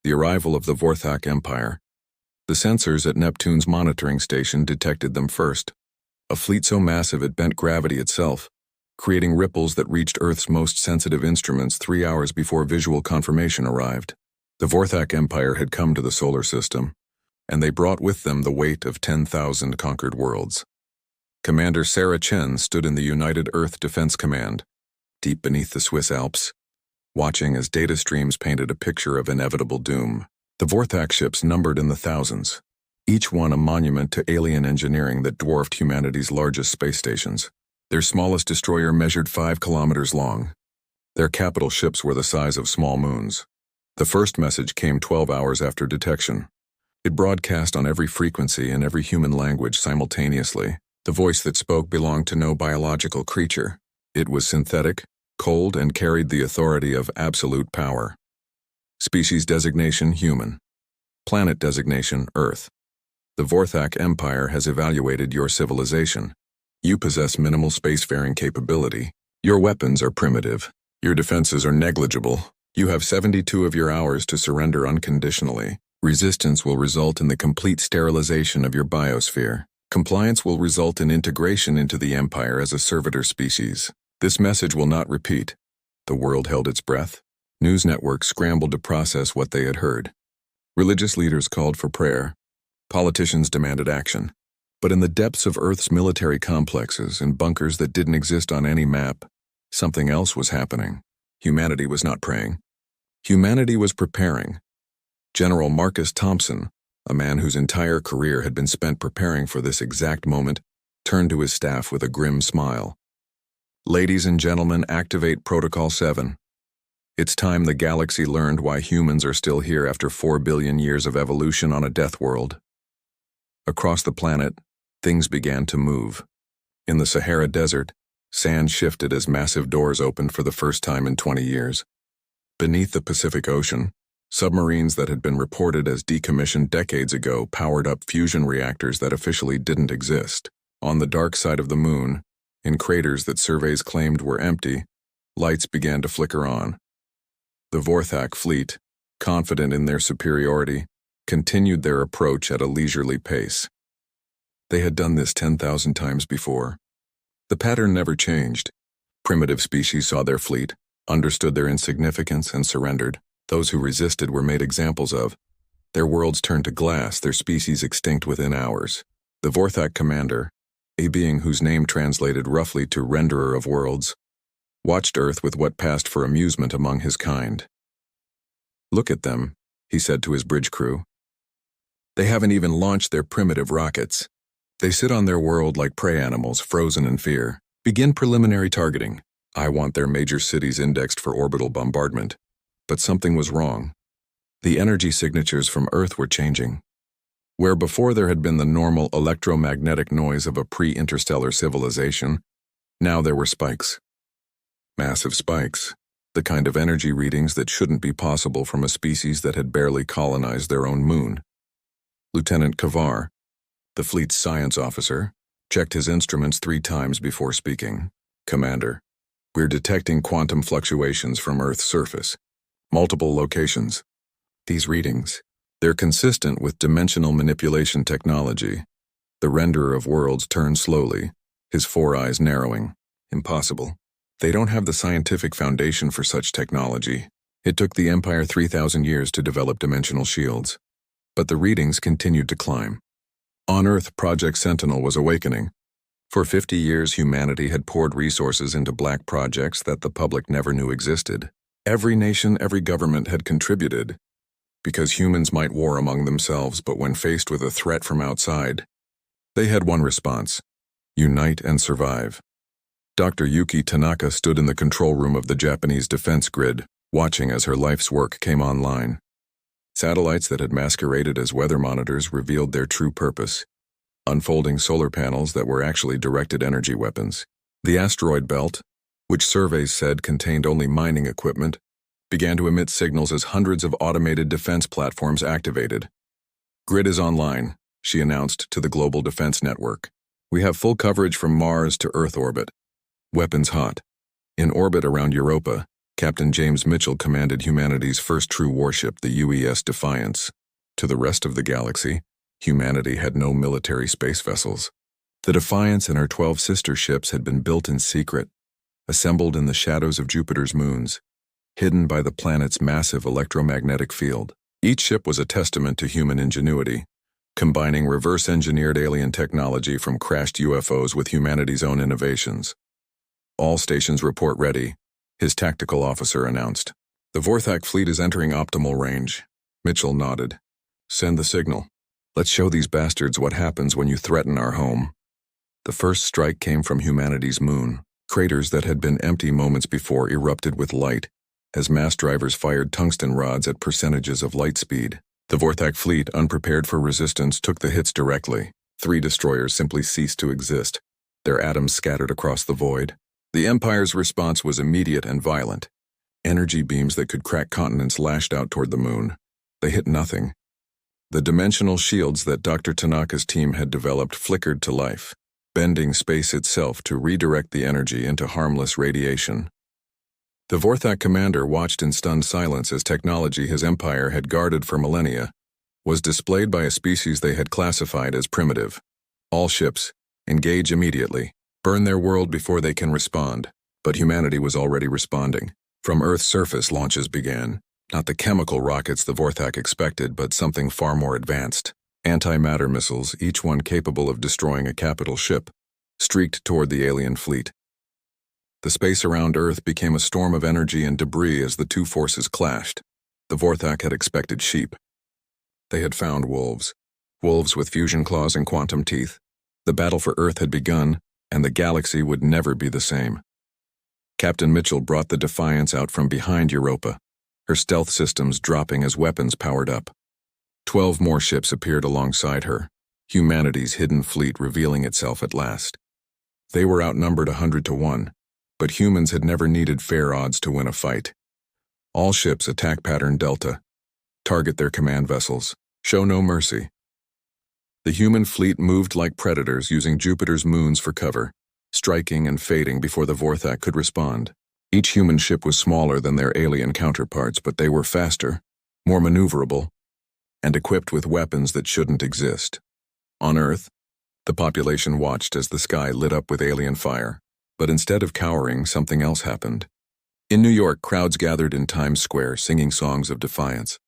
The arrival of the Vorthak Empire. The sensors at Neptune's monitoring station detected them first. A fleet so massive it bent gravity itself, creating ripples that reached Earth's most sensitive instruments 3 hours before visual confirmation arrived. The Vorthak Empire had come to the solar system, and they brought with them the weight of 10,000 conquered worlds. Commander Sarah Chen stood in the United Earth Defense Command, deep beneath the Swiss Alps, watching as data streams painted a picture of inevitable doom. The Vorthak ships numbered in the thousands, each one a monument to alien engineering that dwarfed humanity's largest space stations. Their smallest destroyer measured 5 kilometers long. Their capital ships were the size of small moons. The first message came 12 hours after detection. It broadcast on every frequency and every human language simultaneously. The voice that spoke belonged to no biological creature. It was synthetic, cold, and carried the authority of absolute power. Species designation: human. Planet designation: Earth. The Vorthak Empire has evaluated your civilization. You possess minimal spacefaring capability. Your weapons are primitive. Your defenses are negligible. You have 72 of your hours to surrender unconditionally. Resistance will result in the complete sterilization of your biosphere. Compliance will result in integration into the Empire as a servitor species. This message will not repeat. The world held its breath. News networks scrambled to process what they had heard. Religious leaders called for prayer. Politicians demanded action. But in the depths of Earth's military complexes and bunkers that didn't exist on any map, something else was happening. Humanity was not praying. Humanity was preparing. General Marcus Thompson, a man whose entire career had been spent preparing for this exact moment, turned to his staff with a grim smile. Ladies and gentlemen, activate Protocol 7. It's time the galaxy learned why humans are still here after 4 billion years of evolution on a death world. Across the planet, things began to move. In the Sahara Desert, sand shifted as massive doors opened for the first time in 20 years. Beneath the Pacific Ocean, submarines that had been reported as decommissioned decades ago powered up fusion reactors that officially didn't exist. On the dark side of the moon, in craters that surveys claimed were empty, lights began to flicker on. The Vorthak fleet, confident in their superiority, continued their approach at a leisurely pace. They had done this 10,000 times before. The pattern never changed. Primitive species saw their fleet, understood their insignificance, and surrendered. Those who resisted were made examples of. Their worlds turned to glass, their species extinct within hours. The Vorthak commander, a being whose name translated roughly to renderer of worlds, watched Earth with what passed for amusement among his kind. "Look at them," he said to his bridge crew. "They haven't even launched their primitive rockets. They sit on their world like prey animals, frozen in fear. Begin preliminary targeting. I want their major cities indexed for orbital bombardment." But something was wrong. The energy signatures from Earth were changing. Where before there had been the normal electromagnetic noise of a pre-interstellar civilization, now there were spikes. Massive spikes, the kind of energy readings that shouldn't be possible from a species that had barely colonized their own moon. Lieutenant Kavar, the fleet's science officer, checked his instruments 3 times before speaking. "Commander, we're detecting quantum fluctuations from Earth's surface. Multiple locations. These readings, they're consistent with dimensional manipulation technology." The renderer of worlds turned slowly, his 4 eyes narrowing. "Impossible. They don't have the scientific foundation for such technology. It took the Empire 3,000 years to develop dimensional shields." But the readings continued to climb. On Earth, Project Sentinel was awakening. For 50 years, humanity had poured resources into black projects that the public never knew existed. Every nation, every government had contributed, because humans might war among themselves, but when faced with a threat from outside, they had one response: unite and survive. Dr. Yuki Tanaka stood in the control room of the Japanese defense grid, watching as her life's work came online. Satellites that had masqueraded as weather monitors revealed their true purpose: unfolding solar panels that were actually directed energy weapons. The asteroid belt, which surveys said contained only mining equipment, began to emit signals as hundreds of automated defense platforms activated. "Grid is online," she announced to the global defense network. "We have full coverage from Mars to Earth orbit. Weapons hot. In orbit around Europa, Captain James Mitchell commanded humanity's first true warship, the UES Defiance. To the rest of the galaxy, humanity had no military space vessels. The Defiance and her 12 sister ships had been built in secret, assembled in the shadows of Jupiter's moons, hidden by the planet's massive electromagnetic field. Each ship was a testament to human ingenuity, combining reverse-engineered alien technology from crashed UFOs with humanity's own innovations. "All stations report ready," his tactical officer announced. "The Vorthak fleet is entering optimal range." Mitchell nodded. "Send the signal. Let's show these bastards what happens when you threaten our home." The first strike came from humanity's moon. Craters that had been empty moments before erupted with light, as mass drivers fired tungsten rods at percentages of light speed. The Vorthak fleet, unprepared for resistance, took the hits directly. 3 destroyers simply ceased to exist, their atoms scattered across the void. The Empire's response was immediate and violent. Energy beams that could crack continents lashed out toward the moon. They hit nothing. The dimensional shields that Dr. Tanaka's team had developed flickered to life, bending space itself to redirect the energy into harmless radiation. The Vorthak commander watched in stunned silence as technology his empire had guarded for millennia was displayed by a species they had classified as primitive. "All ships, engage immediately. Burn their world before they can respond." But humanity was already responding. From Earth's surface, launches began. Not the chemical rockets the Vorthak expected, but something far more advanced. Antimatter missiles, each one capable of destroying a capital ship, streaked toward the alien fleet. The space around Earth became a storm of energy and debris as the two forces clashed. The Vorthak had expected sheep. They had found wolves. Wolves with fusion claws and quantum teeth. The battle for Earth had begun, and the galaxy would never be the same. Captain Mitchell brought the Defiance out from behind Europa, her stealth systems dropping as weapons powered up. 12 more ships appeared alongside her, humanity's hidden fleet revealing itself at last. They were outnumbered 100 to 1, but humans had never needed fair odds to win a fight. "All ships attack pattern Delta. Target their command vessels. Show no mercy." The human fleet moved like predators, using Jupiter's moons for cover, striking and fading before the Vorthak could respond. Each human ship was smaller than their alien counterparts, but they were faster, more maneuverable, and equipped with weapons that shouldn't exist. On Earth, the population watched as the sky lit up with alien fire. But instead of cowering, something else happened. In New York, crowds gathered in Times Square singing songs of defiance.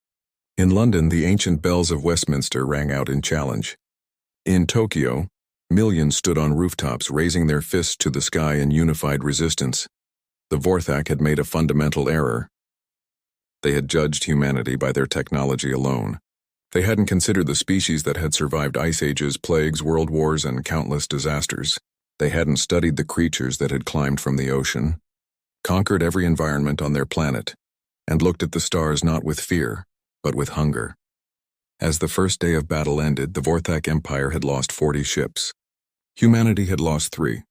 In London, the ancient bells of Westminster rang out in challenge. In Tokyo, millions stood on rooftops raising their fists to the sky in unified resistance. The Vorthak had made a fundamental error. They had judged humanity by their technology alone. They hadn't considered the species that had survived ice ages, plagues, world wars, and countless disasters. They hadn't studied the creatures that had climbed from the ocean, conquered every environment on their planet, and looked at the stars not with fear, but with hunger. As the first day of battle ended, the Vorthak Empire had lost 40 ships. Humanity had lost 3.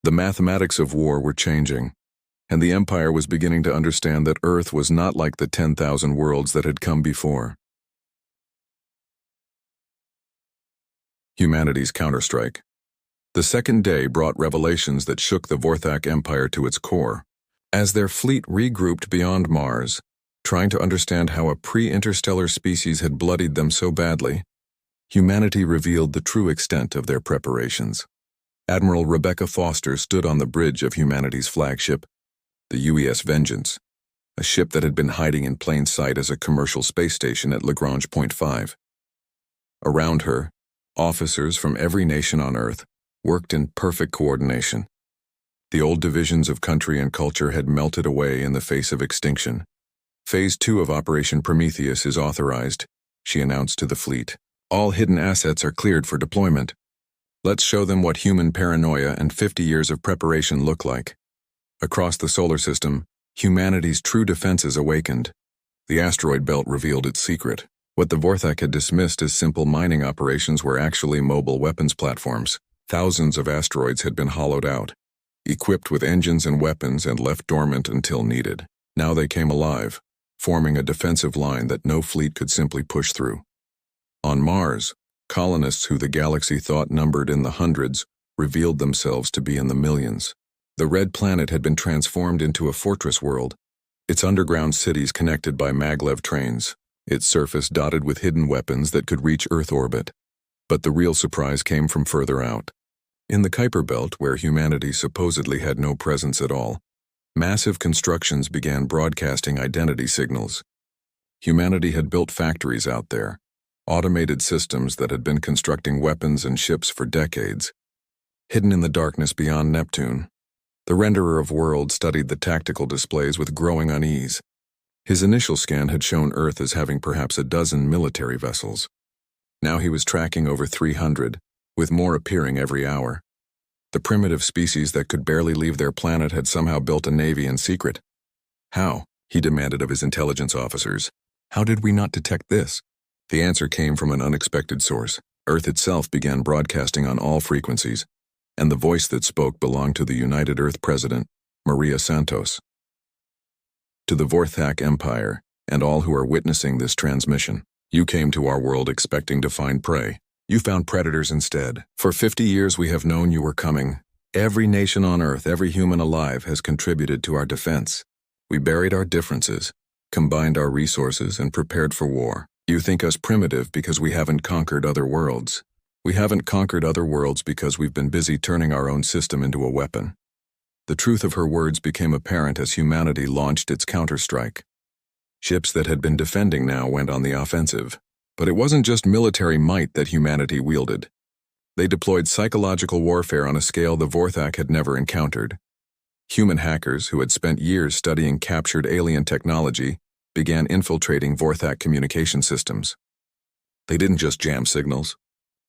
The mathematics of war were changing, and the Empire was beginning to understand that Earth was not like the 10,000 worlds that had come before. Humanity's counterstrike. The second day brought revelations that shook the Vorthak Empire to its core. As their fleet regrouped beyond Mars, trying to understand how a pre-interstellar species had bloodied them so badly, humanity revealed the true extent of their preparations. Admiral Rebecca Foster stood on the bridge of humanity's flagship, the UES Vengeance, a ship that had been hiding in plain sight as a commercial space station at Lagrange Point 5. Around her, officers from every nation on Earth worked in perfect coordination. The old divisions of country and culture had melted away in the face of extinction. Phase 2 of Operation Prometheus is authorized, she announced to the fleet. All hidden assets are cleared for deployment. Let's show them what human paranoia and 50 years of preparation look like. Across the solar system, humanity's true defenses awakened. The asteroid belt revealed its secret. What the Vorthak had dismissed as simple mining operations were actually mobile weapons platforms. Thousands of asteroids had been hollowed out, equipped with engines and weapons and left dormant until needed. Now they came alive, forming a defensive line that no fleet could simply push through. On Mars, colonists who the galaxy thought numbered in the hundreds revealed themselves to be in the millions. The red planet had been transformed into a fortress world, its underground cities connected by maglev trains, its surface dotted with hidden weapons that could reach Earth orbit. But the real surprise came from further out. In the Kuiper Belt, where humanity supposedly had no presence at all, massive constructions began broadcasting identity signals. Humanity had built factories out there, automated systems that had been constructing weapons and ships for decades. Hidden in the darkness beyond Neptune, the renderer of worlds studied the tactical displays with growing unease. His initial scan had shown Earth as having perhaps a dozen military vessels. Now he was tracking over 300, with more appearing every hour. The primitive species that could barely leave their planet had somehow built a navy in secret. How? He demanded of his intelligence officers. How did we not detect this? The answer came from an unexpected source. Earth itself began broadcasting on all frequencies, and the voice that spoke belonged to the United Earth President, Maria Santos. To the Vorthak Empire, and all who are witnessing this transmission, you came to our world expecting to find prey. You found predators instead. For 50 years we have known you were coming. Every nation on Earth, every human alive has contributed to our defense. We buried our differences, combined our resources, and prepared for war. You think us primitive because we haven't conquered other worlds. We haven't conquered other worlds because we've been busy turning our own system into a weapon. The truth of her words became apparent as humanity launched its counterstrike. Ships that had been defending now went on the offensive. But it wasn't just military might that humanity wielded. They deployed psychological warfare on a scale the Vorthak had never encountered. Human hackers who had spent years studying captured alien technology began infiltrating Vorthak communication systems. They didn't just jam signals.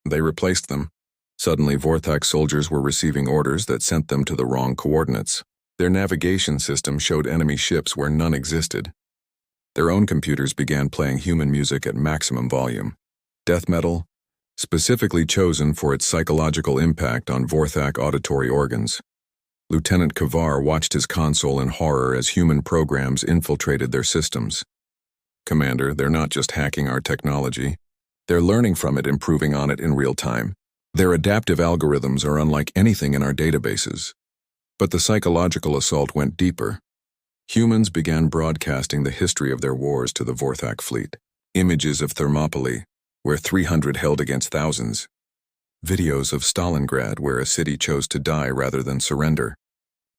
They replaced them. Suddenly, Vorthak soldiers were receiving orders that sent them to the wrong coordinates. Their navigation system showed enemy ships where none existed. Their own computers began playing human music at maximum volume. Death metal, specifically chosen for its psychological impact on Vorthak auditory organs. Lieutenant Kavar watched his console in horror as human programs infiltrated their systems. Commander, they're not just hacking our technology. They're learning from it, improving on it in real time. Their adaptive algorithms are unlike anything in our databases. But the psychological assault went deeper. Humans began broadcasting the history of their wars to the Vorthak fleet. Images of Thermopylae, where 300 held against thousands. Videos of Stalingrad, where a city chose to die rather than surrender.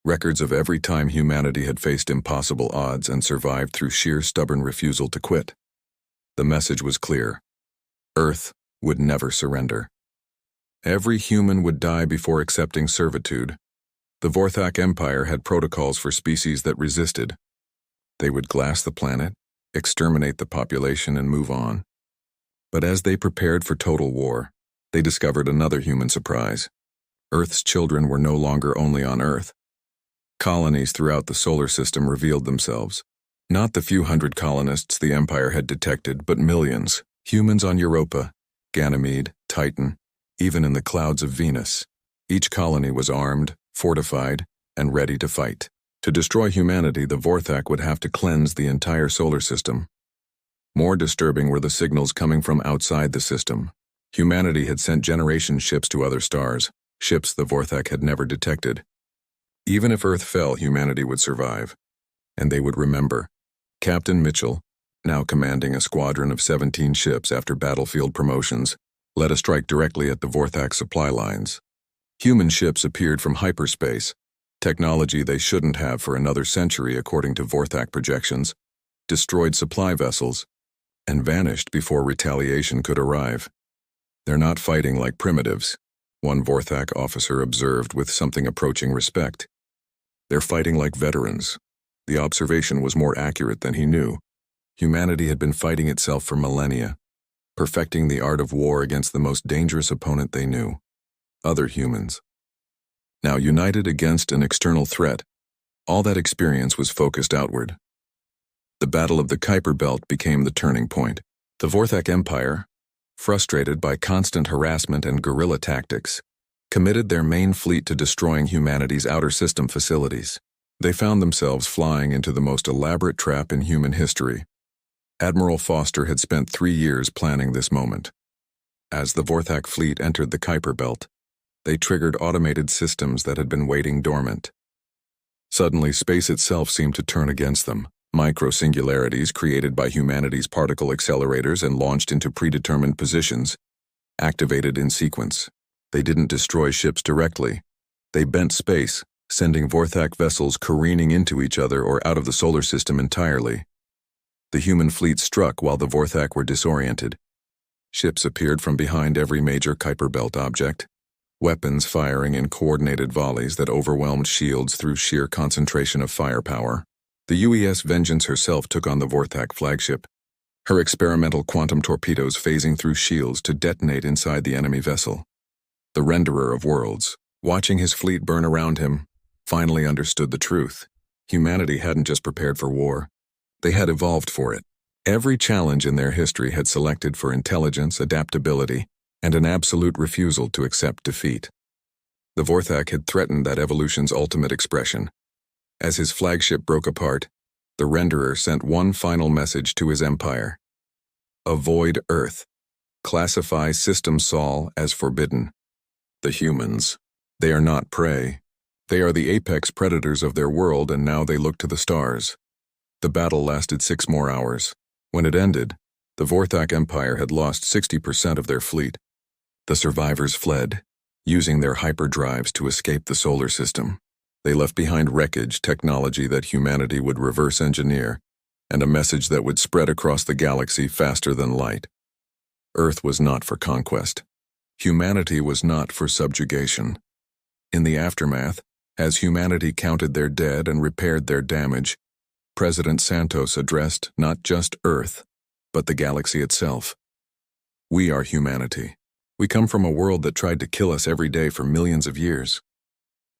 Records of every time humanity had faced impossible odds and survived through sheer stubborn refusal to quit. The message was clear. Earth would never surrender. Every human would die before accepting servitude. The Vorthak Empire had protocols for species that resisted. They would glass the planet, exterminate the population, and move on. But as they prepared for total war, they discovered another human surprise. Earth's children were no longer only on Earth. Colonies throughout the solar system revealed themselves. Not the few hundred colonists the Empire had detected, but millions. Humans on Europa, Ganymede, Titan, even in the clouds of Venus. Each colony was armed, fortified, and ready to fight. To destroy humanity, the Vorthak would have to cleanse the entire solar system. More disturbing were the signals coming from outside the system. Humanity had sent generation ships to other stars, ships the Vorthak had never detected. Even if Earth fell, humanity would survive. And they would remember. Captain Mitchell, now commanding a squadron of 17 ships after battlefield promotions, led a strike directly at the Vorthak supply lines. Human ships appeared from hyperspace, technology they shouldn't have for another century according to Vorthak projections, destroyed supply vessels, and vanished before retaliation could arrive. They're not fighting like primitives, one Vorthak officer observed with something approaching respect. They're fighting like veterans. The observation was more accurate than he knew. Humanity had been fighting itself for millennia, perfecting the art of war against the most dangerous opponent they knew, other humans. Now united against an external threat, all that experience was focused outward. The Battle of the Kuiper Belt became the turning point. The Vorthak Empire, frustrated by constant harassment and guerrilla tactics, committed their main fleet to destroying humanity's outer system facilities. They found themselves flying into the most elaborate trap in human history. Admiral Foster had spent 3 years planning this moment. As the Vorthak fleet entered the Kuiper Belt, they triggered automated systems that had been waiting dormant. Suddenly, space itself seemed to turn against them. Micro-singularities created by humanity's particle accelerators and launched into predetermined positions, activated in sequence. They didn't destroy ships directly. They bent space, sending Vorthak vessels careening into each other or out of the solar system entirely. The human fleet struck while the Vorthak were disoriented. Ships appeared from behind every major Kuiper Belt object, weapons firing in coordinated volleys that overwhelmed shields through sheer concentration of firepower. The UES Vengeance herself took on the Vorthak flagship, her experimental quantum torpedoes phasing through shields to detonate inside the enemy vessel. The Renderer of Worlds, watching his fleet burn around him, finally understood the truth. Humanity hadn't just prepared for war. They had evolved for it. Every challenge in their history had selected for intelligence, adaptability, and an absolute refusal to accept defeat. The Vorthak had threatened that evolution's ultimate expression. As his flagship broke apart, the Renderer sent one final message to his empire. Avoid Earth. Classify System Sol as forbidden. The humans. They are not prey. They are the apex predators of their world, and now they look to the stars. The battle lasted 6 more hours. When it ended, the Vorthak Empire had lost 60% of their fleet. The survivors fled, using their hyperdrives to escape the solar system. They left behind wreckage, technology that humanity would reverse engineer, and a message that would spread across the galaxy faster than light. Earth was not for conquest. Humanity was not for subjugation. In the aftermath, as humanity counted their dead and repaired their damage, President Santos addressed not just Earth, but the galaxy itself. We are humanity. We come from a world that tried to kill us every day for millions of years.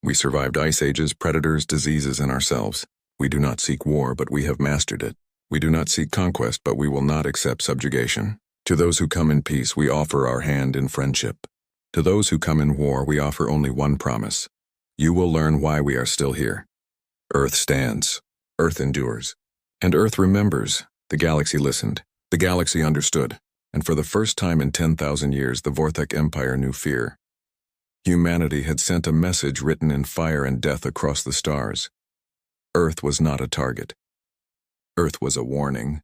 We survived ice ages, predators, diseases, and ourselves. We do not seek war, but we have mastered it. We do not seek conquest, but we will not accept subjugation. To those who come in peace, we offer our hand in friendship. To those who come in war, we offer only one promise. You will learn why we are still here. Earth stands. Earth endures. And Earth remembers. The galaxy listened. The galaxy understood. And for the first time in 10,000 years, the Vorthak Empire knew fear. Humanity had sent a message written in fire and death across the stars. Earth was not a target. Earth was a warning.